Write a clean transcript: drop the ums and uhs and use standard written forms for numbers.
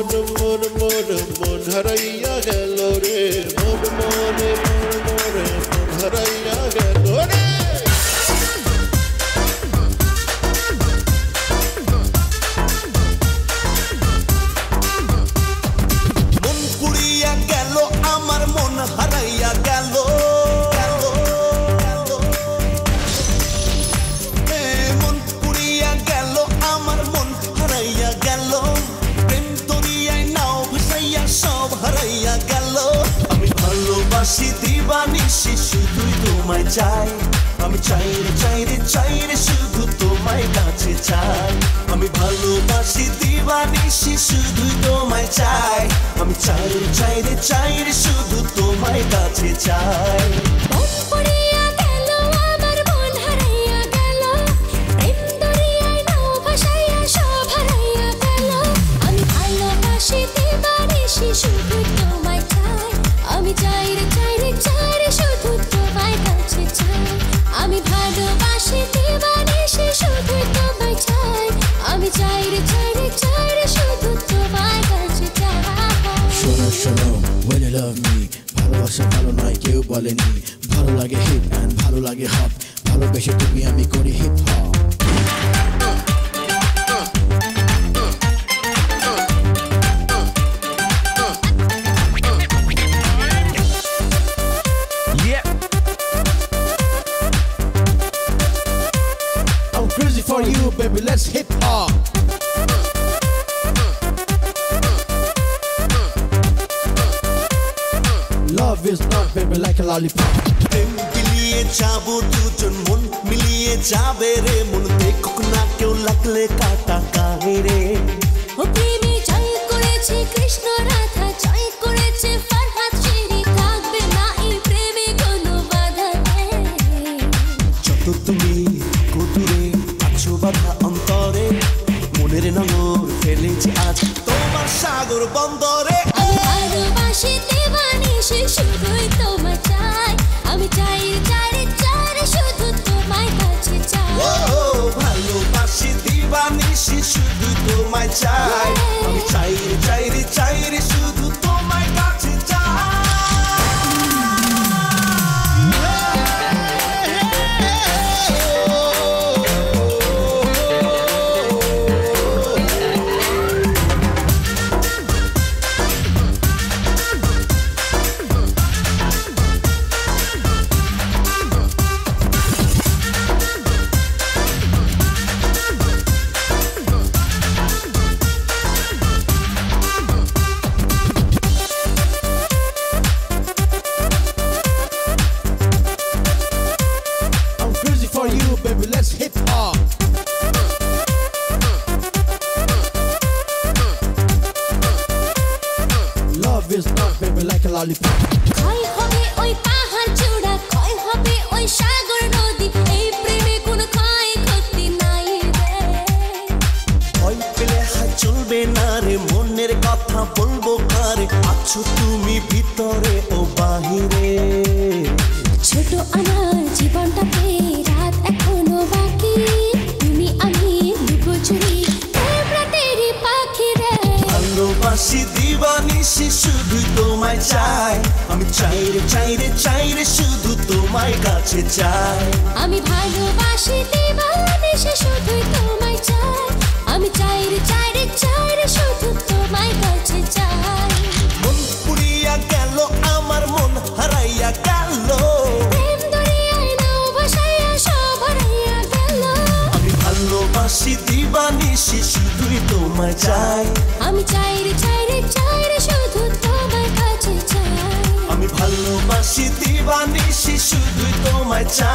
মন হারাইয়া গেল রে মন হারাইয়া গেল রে মন পুড়িয়া গেল আমার মন হারাইয়া গেল মন পুড়িয়া গেল আমার মন হারাইয়া গেল প্রেম দরিয়ায় নাও ভাসাইয়া সব হারাইয়া গেল আমি ভালোবাসি দিবানিশি শুধুই তোমায় চাই আমি চাই রে চাই রে চাই রে শুধু তোমায় কাছে চাই আমি ভালোবাসি দিবানিশি শুধুই তোমায় চাই আমি চাই রে চাই রে চাই রে শুধু তোমায় কাছে চাই শুধু তোমায় চাই আমি চাই রে চাই রে চাই রে শুধু তোমায় কাছে চাই আমি ভালোবাসি দিবানিশি শুধু তোমায় চাই আমি চাই রে চাই রে চাই রে শুধু তোমায় কাছে চাই শোনো শোনো when you love me ভালোবাসা ভালো নয় কেউ বলেনি ভালো লাগে হিপ এন্ড ভালো লাগে হপ ভালোবেসে তুমি আমি করি hip hop Crazy for you, baby, let's hip hop. Love is not, baby, like a lollipop. প্রেম বিলিয়ে যাবো দুজন মন মিলিয়ে যাবে রে মন দেখুক না কেউ লাগলে কাটা কাহে রে ও প্রেমে জয় করেছে কৃষ্ণ রাধা জয় করেছে ফরহাদ শিরি থাকবে না এই প্রেমে কোনো বাধা নেই যত তুমি কদূরে আছো বাধা অন্তরে মনের নগর ফেলেছে আজ তোমার সাগর বন্দরে আমি ভালোবাসি দিবানিশি শুধুই তোমায় চাই আমি চাই চাই রে চাই রে শুধু তোমায় কাছে চাই ভালোবাসি দিবানিশি শুধু তোমায় চাই আমি চাই রে চাই রে চাই রে শুধু তোমায় কাছে চাই For you, baby, let's hip hop. Love is not, baby, like a lollipop. ক্ষয় হবে ওই পাহাড় চূড়া ক্ষয় হবে ওই সাগর নদী এই প্রেমে কোনো ক্ষয় ক্ষতি নাই রে ভয় পেলে হাত চলবে না রে মনের কথা বলবো কারে আছো তুমি ভিতরে ও বাহিরে ছোট আমার জীবনটাতে রাত এখনো বাকি তুমি আমি লুকোচুরি প্রেমেরই পাখি রে ভালোবাসি দিবানিশি শুধু তোমায় চাই আমি চাই রে চাই রে চাই রে শুধু তোমায় কাছে চাই আমি ভালোবাসি দিবানিশি শুধু তোমায় চাই আমি চাই রে চাই রে চাই রে শুধু তোমায় কাছে চাই মন পুড়িয়া গেল আমার মন হারাইয়া গেল প্রেম দরিয়ায় নাও ভাসাইয়া সব হারাইয়া গেল আমি ভালোবাসি দিবানিশি শুধুই তোমায় চাই আমি চাই রে চাই রে চাই রে শুধু তোমায় কাছে চাই আমি ভালোবাসি দিবানিশি শুধুই তোমায় চাই